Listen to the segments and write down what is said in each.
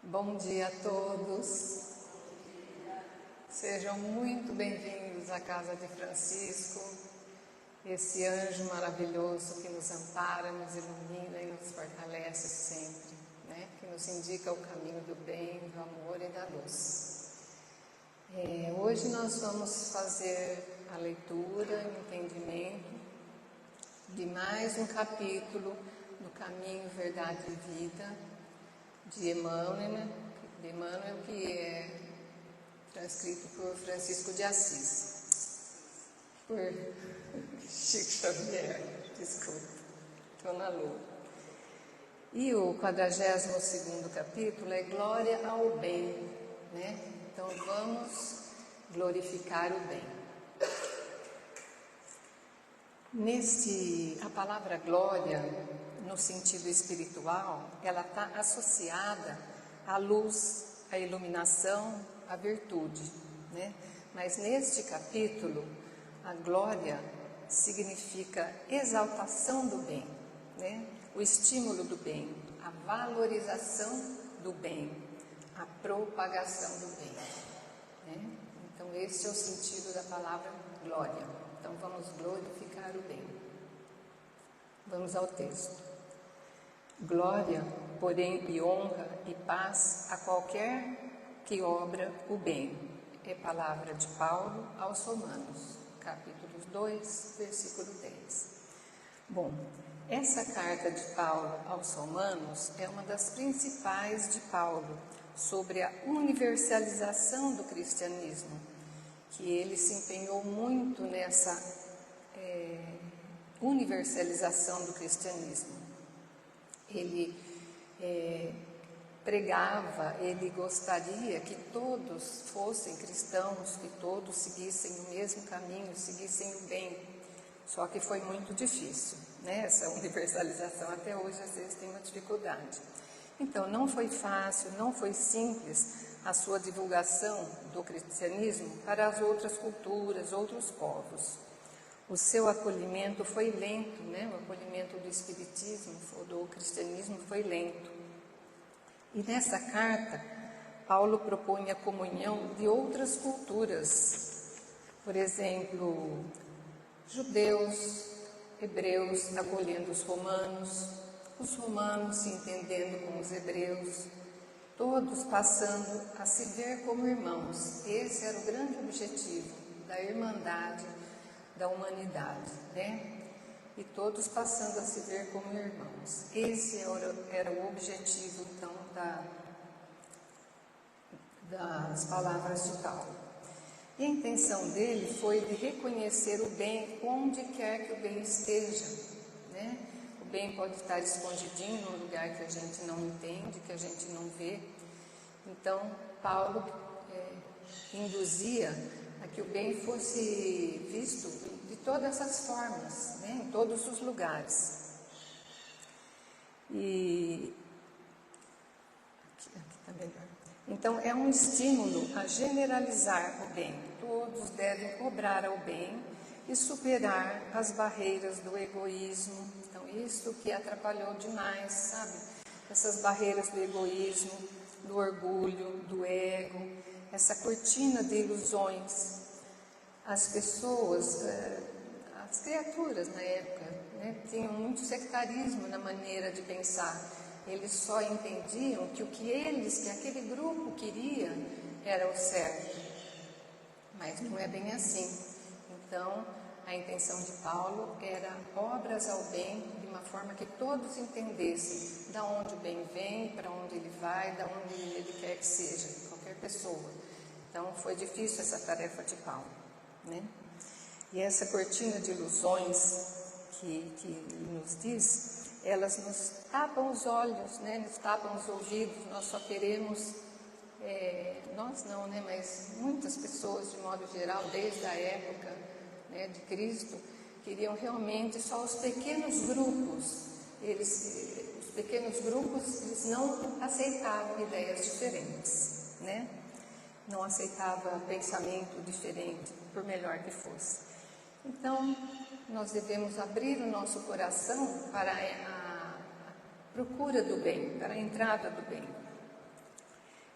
Bom dia a todos. Sejam muito bem-vindos à casa de Francisco, esse anjo maravilhoso que nos ampara, nos ilumina e nos fortalece sempre, né? Que nos indica o caminho do bem, do amor e da luz. Hoje nós vamos fazer a leitura e o entendimento de mais um capítulo do Caminho, Verdade e Vida de Emmanuel, que é transcrito por Francisco de Assis, por Chico Xavier, desculpa, estou na lua. E o 42º capítulo é Glória ao Bem, né? Então vamos glorificar o bem. A palavra glória, no sentido espiritual, ela está associada à luz, à iluminação, à virtude, né? Mas neste capítulo, a glória significa exaltação do bem, né? O estímulo do bem, a valorização do bem, a propagação do bem, né? Então esse é o sentido da palavra glória. Então vamos glorificar o bem. Vamos ao texto. Glória, porém, e honra e paz a qualquer que obra o bem. É palavra de Paulo aos Romanos, capítulo 2, versículo 10. Bom, essa carta de Paulo aos Romanos é uma das principais de Paulo sobre a universalização do cristianismo, que ele se empenhou muito nessa universalização do cristianismo. Ele pregava, ele gostaria que todos fossem cristãos, que todos seguissem o mesmo caminho, seguissem o bem. Só que foi muito difícil, né? Essa universalização até hoje às vezes tem uma dificuldade. Então não foi fácil, não foi simples a sua divulgação do cristianismo para as outras culturas, outros povos. O seu acolhimento foi lento, né? O acolhimento do espiritismo ou do cristianismo foi lento. E nessa carta, Paulo propõe a comunhão de outras culturas. Por exemplo, judeus, hebreus acolhendo os romanos se entendendo com os hebreus, todos passando a se ver como irmãos. Esse era o grande objetivo da irmandade, da humanidade, né? E todos passando a se ver como irmãos. Esse era o objetivo, então, das palavras de Paulo. E a intenção dele foi de reconhecer o bem onde quer que o bem esteja, né? O bem pode estar escondidinho num lugar que a gente não entende, que a gente não vê. Então, Paulo induzia a que o bem fosse visto de todas as formas, né? Em todos os lugares. E aqui está melhor. Então, é um estímulo a generalizar o bem. Todos devem obrar ao bem e superar as barreiras do egoísmo. Então, isso que atrapalhou demais, sabe? Essas barreiras do egoísmo, do orgulho, do ego, essa cortina de ilusões. As pessoas, as criaturas na época, né, tinham muito sectarismo na maneira de pensar. Eles só entendiam que que aquele grupo queria era o certo. Mas não é bem assim. Então, a intenção de Paulo era obras ao bem, de uma forma que todos entendessem de onde o bem vem, para onde ele vai, de onde ele quer que seja, qualquer pessoa. Então, foi difícil essa tarefa de Paulo, né? E essa cortina de ilusões que nos diz, elas nos tapam os olhos, né? Nos tapam os ouvidos. Nós só queremos, nós não, né? Mas muitas pessoas, de modo geral, desde a época, né, de Cristo, queriam realmente só os pequenos grupos. Os pequenos grupos, eles não aceitavam ideias diferentes, né? Não aceitavam pensamento diferente, por melhor que fosse. Então, nós devemos abrir o nosso coração para a procura do bem, para a entrada do bem.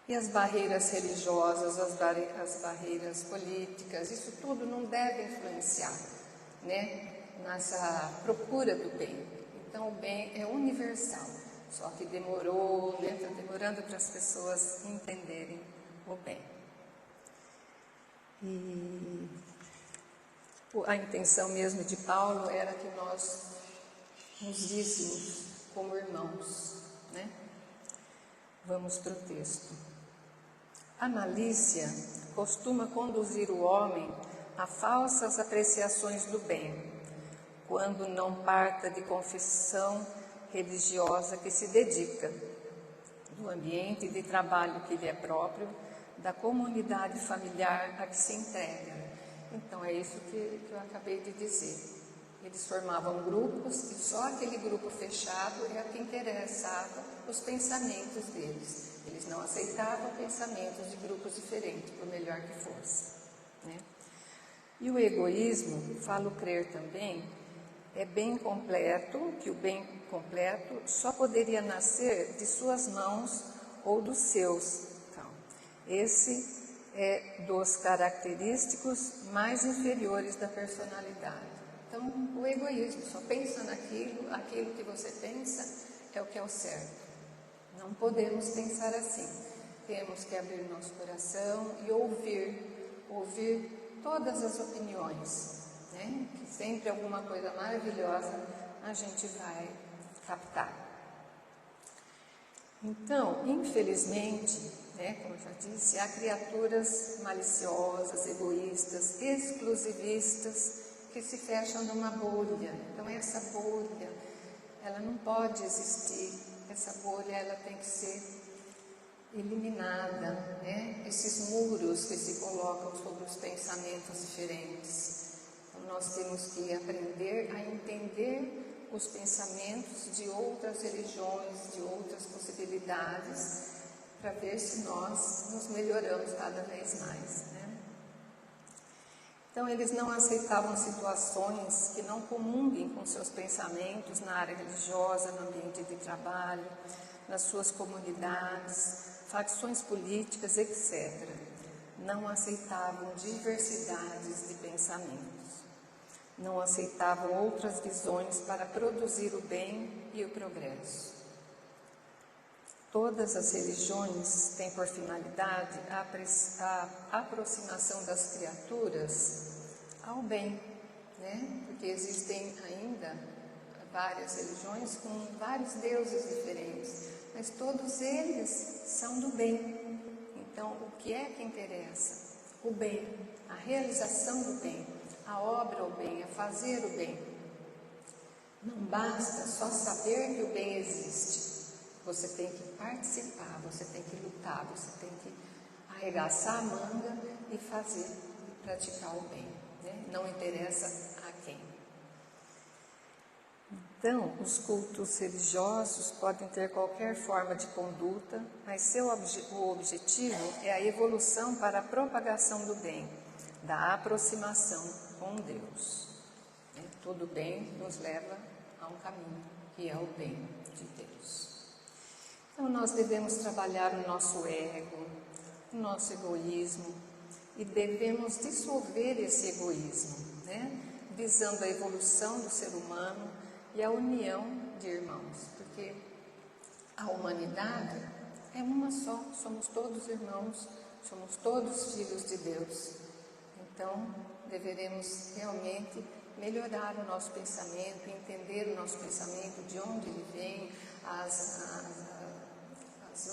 E as barreiras religiosas, as barreiras políticas, isso tudo não deve influenciar, né, nessa procura do bem. Então, o bem é universal, só que demorou, né, está demorando para as pessoas entenderem o bem. E a intenção mesmo de Paulo era que nós nos víssemos como irmãos, né? Vamos para o texto. A malícia costuma conduzir o homem a falsas apreciações do bem, quando não parta de confissão religiosa que se dedica, do ambiente de trabalho que lhe é próprio, da comunidade familiar a que se entrega. Então, é isso que eu acabei de dizer. Eles formavam grupos e só aquele grupo fechado é o que interessava os pensamentos deles. Eles não aceitavam pensamentos de grupos diferentes, por melhor que fosse, né? E o egoísmo, falo crer também, é bem completo, que o bem completo só poderia nascer de suas mãos ou dos seus. Então, esse é dos característicos mais inferiores da personalidade. Então, o egoísmo, só pensa naquilo, aquilo que você pensa é o que é o certo. Não podemos pensar assim. Temos que abrir nosso coração e ouvir todas as opiniões, né? Que sempre alguma coisa maravilhosa a gente vai captar. Então, infelizmente, né, como eu já disse, há criaturas maliciosas, egoístas, exclusivistas, que se fecham numa bolha. Então, essa bolha, ela não pode existir. Essa bolha, ela tem que ser eliminada, né? Esses muros que se colocam sobre os pensamentos diferentes. Então, nós temos que aprender a entender os pensamentos de outras religiões, de outras possibilidades, para ver se nós nos melhoramos cada vez mais, né? Então, eles não aceitavam situações que não comunguem com seus pensamentos na área religiosa, no ambiente de trabalho, nas suas comunidades, facções políticas, etc. Não aceitavam diversidades de pensamentos. Não aceitavam outras visões para produzir o bem e o progresso. Todas as religiões têm por finalidade a aproximação das criaturas ao bem, né? Porque existem ainda várias religiões com vários deuses diferentes, mas todos eles são do bem. Então, o que é que interessa? O bem, a realização do bem, a obra ao bem, a fazer o bem. Não basta só saber que o bem existe. Você tem que participar, você tem que lutar, você tem que arregaçar a manga e fazer, e praticar o bem, né? Não interessa a quem. Então, os cultos religiosos podem ter qualquer forma de conduta, mas o objetivo é a evolução para a propagação do bem, da aproximação com Deus. Todo bem nos leva a um caminho, que é o bem de Deus. Então, nós devemos trabalhar o nosso ego, o nosso egoísmo, e devemos dissolver esse egoísmo, né? Visando a evolução do ser humano e a união de irmãos, porque a humanidade é uma só, somos todos irmãos, somos todos filhos de Deus. Então, deveremos realmente melhorar o nosso pensamento, entender o nosso pensamento, de onde ele vem, as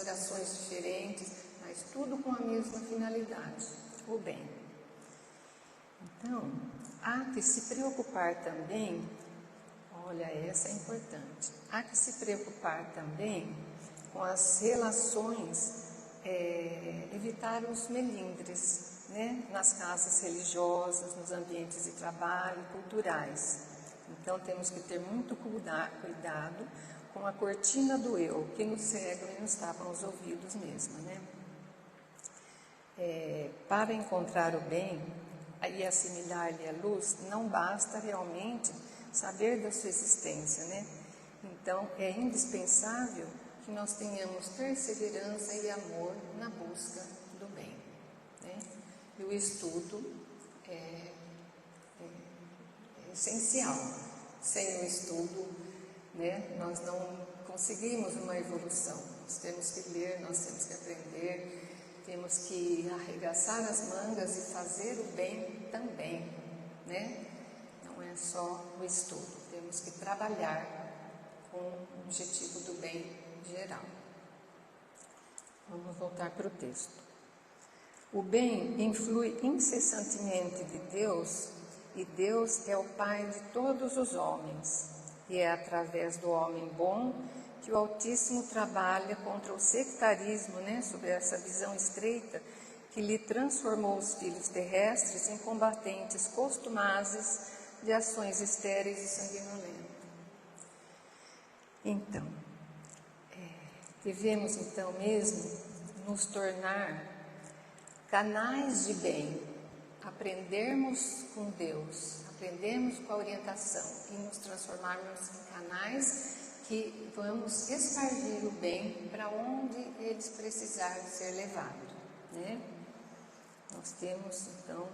orações diferentes, mas tudo com a mesma finalidade, o bem. Então, há que se preocupar também, olha, essa é importante, há que se preocupar também com as relações, evitar os melindres, né, nas casas religiosas, nos ambientes de trabalho, culturais. Então, temos que ter muito cuidado com a cortina do eu, que nos cega e nos tapa os ouvidos mesmo, né? Para encontrar o bem e assimilar-lhe a luz, não basta realmente saber da sua existência, né? Então, é indispensável que nós tenhamos perseverança e amor na busca do bem, né? E o estudo é essencial. Sem o estudo, né, nós não conseguimos uma evolução. Nós temos que ler, nós temos que aprender, temos que arregaçar as mangas e fazer o bem também, né? Não é só o estudo, temos que trabalhar com o objetivo do bem geral. Vamos voltar para o texto. O bem influi incessantemente de Deus, e Deus é o Pai de todos os homens, e é através do homem bom que o Altíssimo trabalha contra o sectarismo, né, sobre essa visão estreita que lhe transformou os filhos terrestres em combatentes costumazes de ações estéreis e sanguinolentas. Então, devemos então mesmo nos tornar canais de bem, aprendermos com Deus, aprendermos com a orientação e nos transformarmos em canais que vamos espargir o bem para onde eles precisarem ser levados, né? Nós temos, então,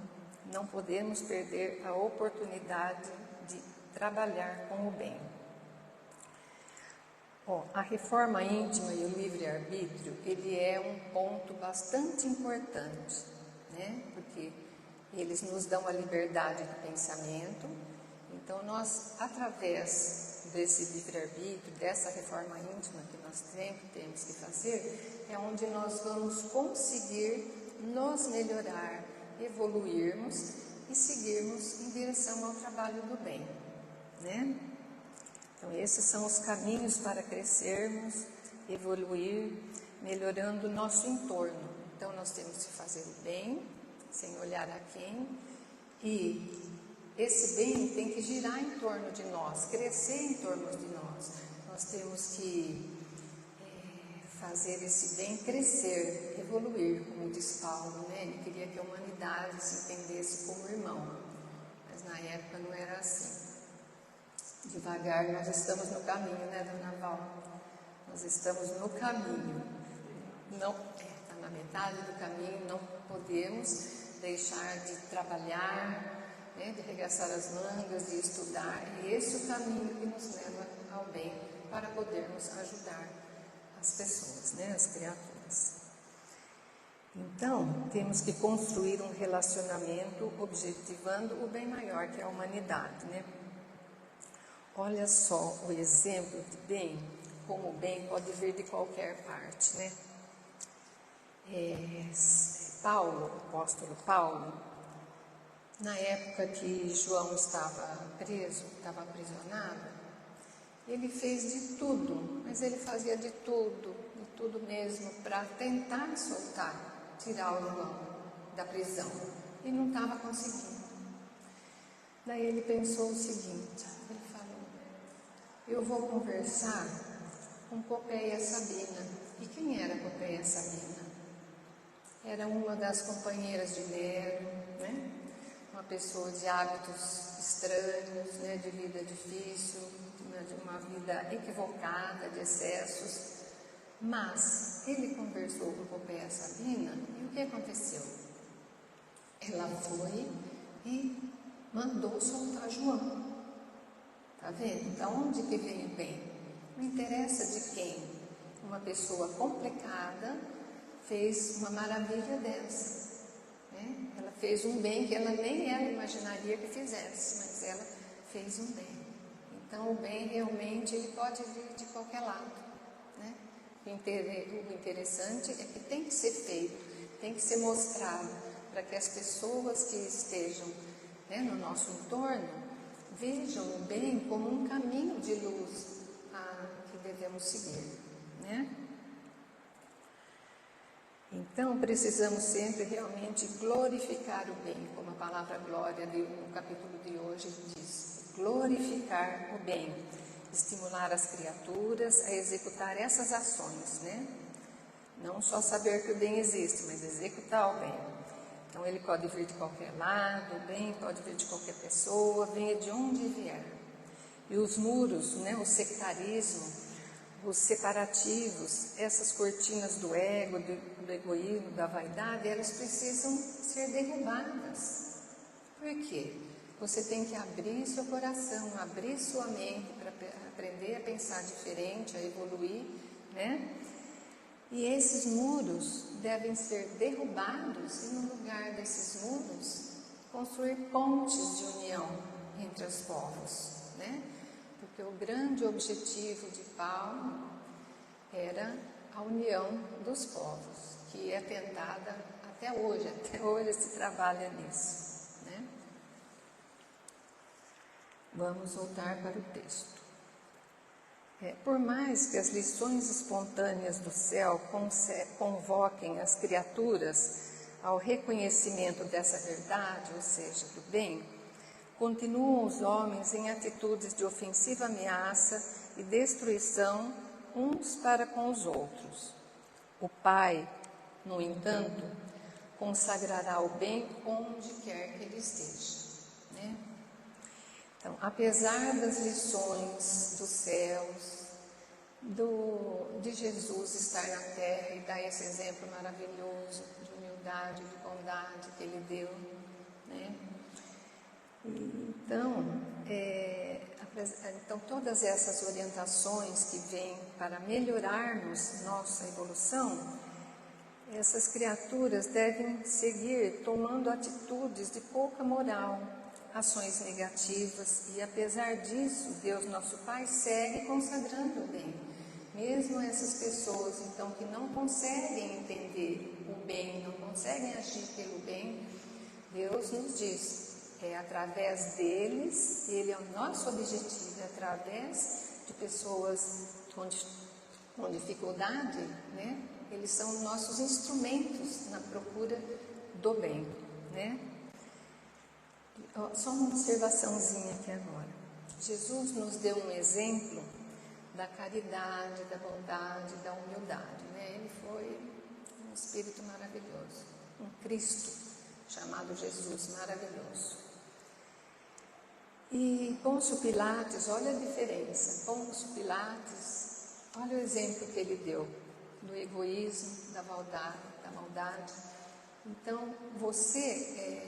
não podemos perder a oportunidade de trabalhar com o bem. A reforma íntima e o livre-arbítrio, ele é um ponto bastante importante, né? Porque eles nos dão a liberdade de pensamento. Então, nós, através desse livre-arbítrio, dessa reforma íntima que nós sempre temos que fazer, é onde nós vamos conseguir nos melhorar, evoluirmos e seguirmos em direção ao trabalho do bem, né? Então, esses são os caminhos para crescermos, evoluir, melhorando o nosso entorno. Então, nós temos que fazer o bem, sem olhar a quem, e esse bem tem que girar em torno de nós, crescer em torno de nós. Nós temos que fazer esse bem crescer, evoluir, como diz Paulo, né? Ele queria que a humanidade se entendesse como irmão, mas na época não era assim. Devagar nós estamos no caminho, né, Dona Val? Nós estamos no caminho, não está na metade do caminho, não podemos deixar de trabalhar, né, de arregaçar as mangas, de estudar. E esse é o caminho que nos leva ao bem, para podermos ajudar as pessoas, né, as criaturas. Então, temos que construir um relacionamento objetivando o bem maior, que é a humanidade, né? Olha só o exemplo de bem, como o bem pode vir de qualquer parte, né? Paulo, o apóstolo Paulo, na época que João estava preso, estava aprisionado, ele fez de tudo, mas ele fazia de tudo mesmo, para tentar soltar, tirar o João da prisão, e não estava conseguindo. Daí ele pensou o seguinte, ele falou: eu vou conversar com Popéia Sabina. E quem era Popéia Sabina? Era uma das companheiras de Nero, né? Uma pessoa de hábitos estranhos, né? De vida difícil, de uma vida equivocada, de excessos. Mas ele conversou com Popéia Sabina e o que aconteceu? Ela foi e mandou soltar João. Está vendo? Da onde que vem o bem? Não interessa de quem. Uma pessoa complicada fez uma maravilha dessa, né? Ela fez um bem que ela nem ela imaginaria que fizesse, mas ela fez um bem. Então, o bem realmente ele pode vir de qualquer lado, né? O interessante é que tem que ser feito, tem que ser mostrado, para que as pessoas que estejam, né, no nosso entorno vejam o bem como um caminho de luz que devemos seguir, né? Então, precisamos sempre realmente glorificar o bem, como a palavra glória no capítulo de hoje diz, glorificar o bem, estimular as criaturas a executar essas ações, né? Não só saber que o bem existe, mas executar o bem. Então, ele pode vir de qualquer lado, o bem pode vir de qualquer pessoa, venha de onde vier. E os muros, né, o sectarismo, os separativos, essas cortinas do ego, do egoísmo, da vaidade, elas precisam ser derrubadas. Por quê? Você tem que abrir seu coração, abrir sua mente para aprender a pensar diferente, a evoluir, né? E esses muros devem ser derrubados e, no lugar desses muros, construir pontes de união entre os povos, né? Porque o grande objetivo de Paulo era a união dos povos, que é tentada até hoje se trabalha nisso, né? Vamos voltar para o texto. Por mais que as lições espontâneas do céu convoquem as criaturas ao reconhecimento dessa verdade, ou seja, do bem, continuam os homens em atitudes de ofensiva ameaça e destruição uns para com os outros. O Pai, no entanto, consagrará o bem onde quer que ele esteja, né? Então, apesar das lições dos céus, de Jesus estar na terra e dar esse exemplo maravilhoso de humildade, de bondade que ele deu, né? Então, todas essas orientações que vêm para melhorarmos nossa evolução, essas criaturas devem seguir tomando atitudes de pouca moral, ações negativas, e apesar disso, Deus nosso Pai segue consagrando o bem. Mesmo essas pessoas, então, que não conseguem entender o bem, não conseguem agir pelo bem, Deus nos diz, é através deles, ele é o nosso objetivo, é através de pessoas com dificuldade, né? Eles são nossos instrumentos na procura do bem, né? Só uma observaçãozinha aqui agora. Jesus nos deu um exemplo da caridade, da bondade, da humildade, né? Ele foi um Espírito maravilhoso, um Cristo chamado Jesus maravilhoso. E Pôncio Pilatos, olha a diferença. Pôncio Pilatos, olha o exemplo que ele deu do egoísmo, da maldade. Então, você,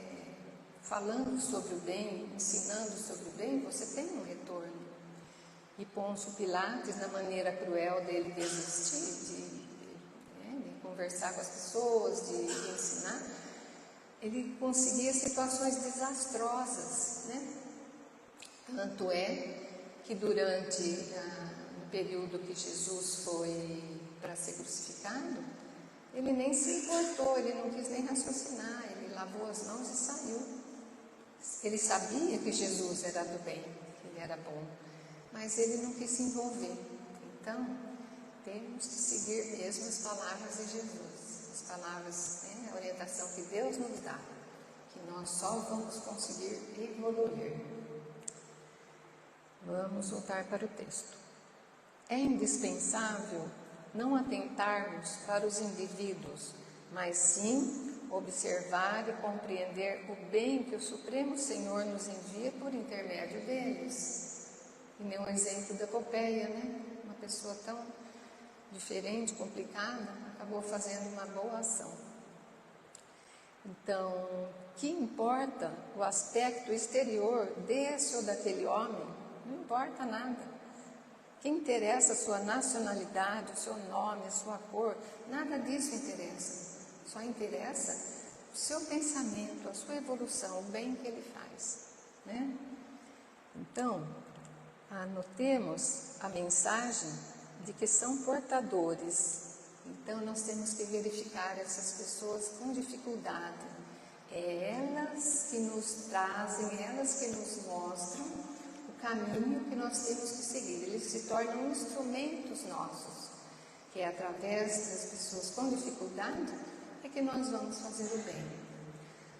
falando sobre o bem, ensinando sobre o bem, você tem um retorno. E Pôncio Pilatos, na maneira cruel dele de existir, de conversar com as pessoas, de ensinar, ele conseguia situações desastrosas, né? Tanto é que durante o período que Jesus foi para ser crucificado, ele nem se importou, ele não quis nem raciocinar, ele lavou as mãos e saiu. Ele sabia que Jesus era do bem, que ele era bom, mas ele não quis se envolver. Então, temos que seguir mesmo as palavras de Jesus, as palavras, né, a orientação que Deus nos dá, que nós só vamos conseguir evoluir. Vamos voltar para o texto. É indispensável não atentarmos para os indivíduos, mas sim observar e compreender o bem que o Supremo Senhor nos envia por intermédio deles. E nem um exemplo da Popéia, né? Uma pessoa tão diferente, complicada, acabou fazendo uma boa ação. Então, que importa o aspecto exterior desse ou daquele homem? Não importa nada. Que interessa a sua nacionalidade, o seu nome, a sua cor? Nada disso interessa. Só interessa o seu pensamento, a sua evolução, o bem que ele faz, né? Então, anotemos a mensagem de que são portadores. Então, nós temos que verificar essas pessoas com dificuldade. É elas que nos trazem, elas que nos mostram o caminho que nós temos que seguir. Eles se tornam instrumentos nossos, que é através das pessoas com dificuldade é que nós vamos fazer o bem.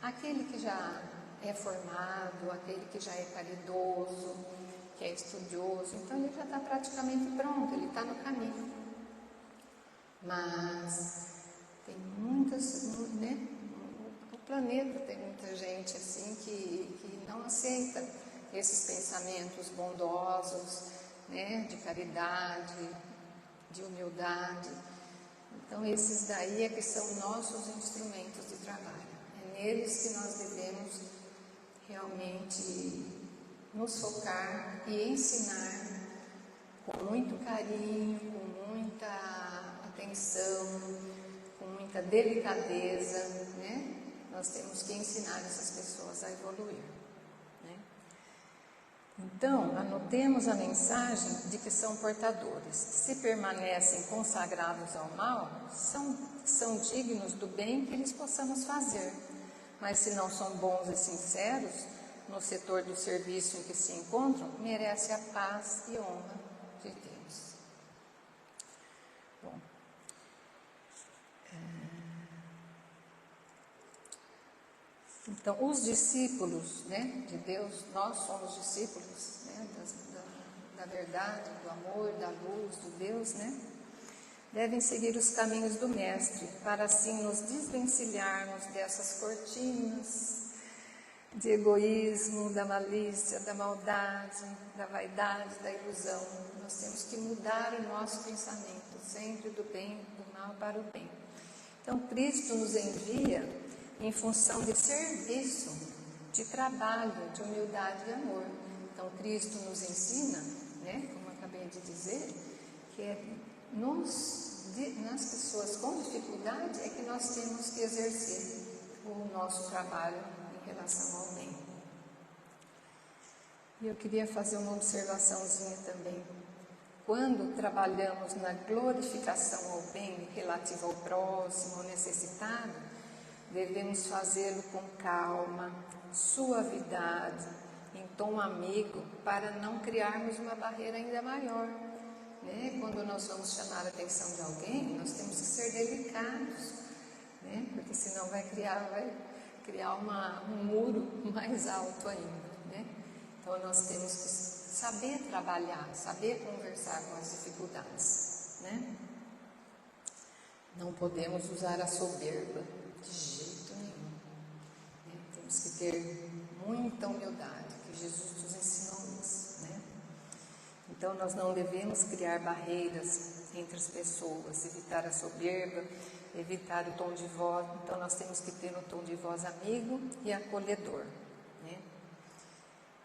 Aquele que já é formado, aquele que já é caridoso, que é estudioso, então ele já está praticamente pronto, ele está no caminho. Mas tem muitas, né? O planeta tem muita gente assim que não aceita esses pensamentos bondosos, né? De caridade, de humildade. Então, esses daí é que são nossos instrumentos de trabalho. É neles que nós devemos realmente nos focar e ensinar com muito carinho, com muita atenção, com muita delicadeza, né? Nós temos que ensinar essas pessoas a evoluir, né? Então, anotemos a mensagem de que são portadores. Se permanecem consagrados ao mal, são dignos do bem que lhes possamos fazer. Mas se não são bons e sinceros no setor do serviço em que se encontram, merece a paz e honra de Deus. Bom, então, os discípulos, né, de Deus, nós somos discípulos, né, da verdade, do amor, da luz, do Deus, né? Devem seguir os caminhos do Mestre, para assim nos desvencilharmos dessas cortinas de egoísmo, da malícia, da maldade, da vaidade, da ilusão. Nós temos que mudar o nosso pensamento, sempre do bem, do mal para o bem. Então, Cristo nos envia em função de serviço, de trabalho, de humildade e amor. Então, Cristo nos ensina, né, como eu acabei de dizer, que é nas pessoas com dificuldade é que nós temos que exercer o nosso trabalho em relação ao bem. E eu queria fazer uma observaçãozinha também. Quando trabalhamos na glorificação ao bem relativo ao próximo, ao necessitado, devemos fazê-lo com calma, suavidade, em tom amigo, para não criarmos uma barreira ainda maior. Né? Quando nós vamos chamar a atenção de alguém, nós temos que ser delicados, né? Porque senão vai criar um muro mais alto ainda. Né? Então nós temos que saber trabalhar, saber conversar com as dificuldades. Né? Não podemos usar a soberba de jeito nenhum. Né? Temos que ter muita humildade, que Jesus nos ensinou isso. Né? Então, nós não devemos criar barreiras entre as pessoas, evitar a soberba, evitar o tom de voz. Então, nós temos que ter um tom de voz amigo e acolhedor. Né?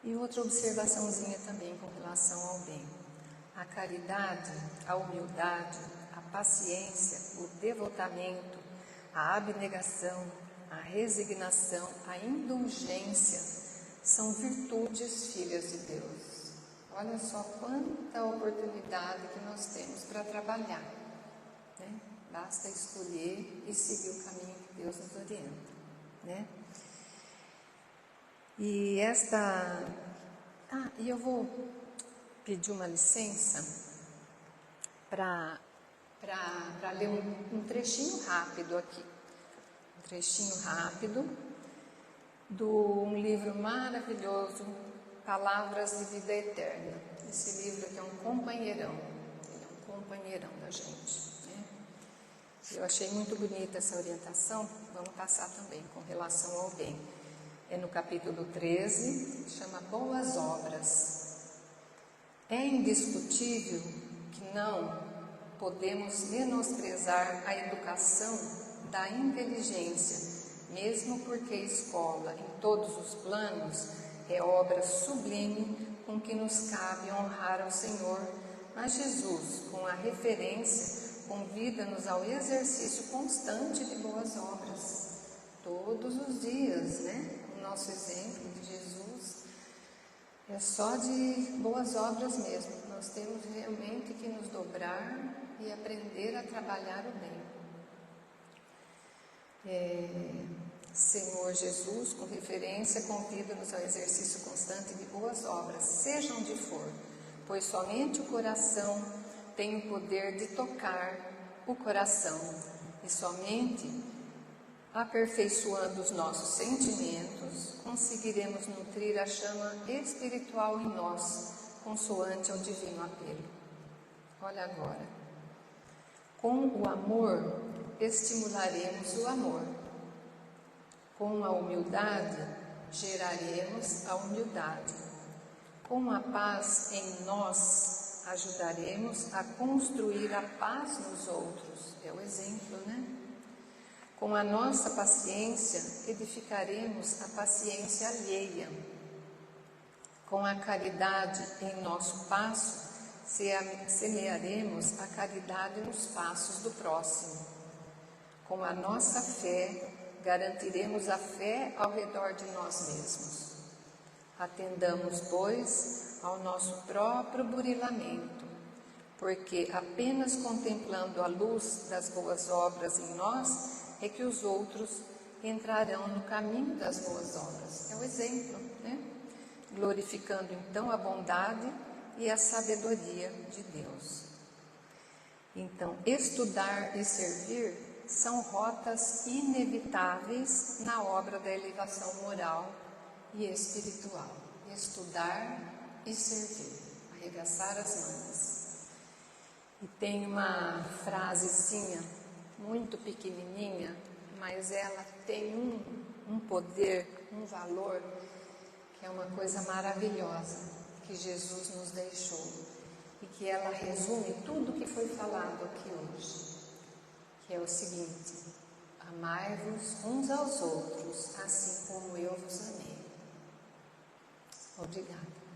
E outra observaçãozinha também com relação ao bem. A caridade, a humildade, a paciência, o devotamento, a abnegação, a resignação, a indulgência são virtudes filhas de Deus. Olha só quanta oportunidade que nós temos para trabalhar, né? Basta escolher e seguir o caminho que Deus nos orienta, né? E eu vou pedir uma licença para ler um trechinho rápido aqui. Um trechinho rápido de um livro maravilhoso, Palavras de Vida Eterna. Esse livro aqui é um companheirão, ele é um companheirão da gente. Né? Eu achei muito bonita essa orientação, vamos passar também com relação ao bem. É no capítulo 13, chama Boas Obras. É indiscutível que não podemos menosprezar a educação da inteligência, mesmo porque a escola, em todos os planos, é obra sublime com que nos cabe honrar ao Senhor, mas Jesus, com a referência, convida-nos ao exercício constante de boas obras, todos os dias, né? O nosso exemplo de Jesus é só de boas obras mesmo. Nós temos realmente que nos dobrar e aprender a trabalhar o bem. Senhor Jesus, com referência, convida-nos ao exercício constante de boas obras, seja onde for, pois somente o coração tem o poder de tocar o coração, e somente aperfeiçoando os nossos sentimentos, conseguiremos nutrir a chama espiritual em nós, consoante ao divino apelo. Olha agora, com o amor estimularemos o amor. Com a humildade, geraremos a humildade. Com a paz em nós, ajudaremos a construir a paz nos outros. É o exemplo, né? Com a nossa paciência, edificaremos a paciência alheia. Com a caridade em nosso passo, semearemos a caridade nos passos do próximo. Com a nossa fé, garantiremos a fé ao redor de nós mesmos. Atendamos, pois, ao nosso próprio burilamento, porque apenas contemplando a luz das boas obras em nós é que os outros entrarão no caminho das boas obras. É o exemplo, né? Glorificando então a bondade e a sabedoria de Deus. Então, estudar e servir são rotas inevitáveis na obra da elevação moral e espiritual. Estudar e servir, arregaçar as mangas. E tem uma frasezinha muito pequenininha, mas ela tem um poder, um valor, que é uma coisa maravilhosa que Jesus nos deixou e que ela resume tudo que foi falado aqui hoje, que é o seguinte: amai-vos uns aos outros, assim como eu vos amei. Obrigada.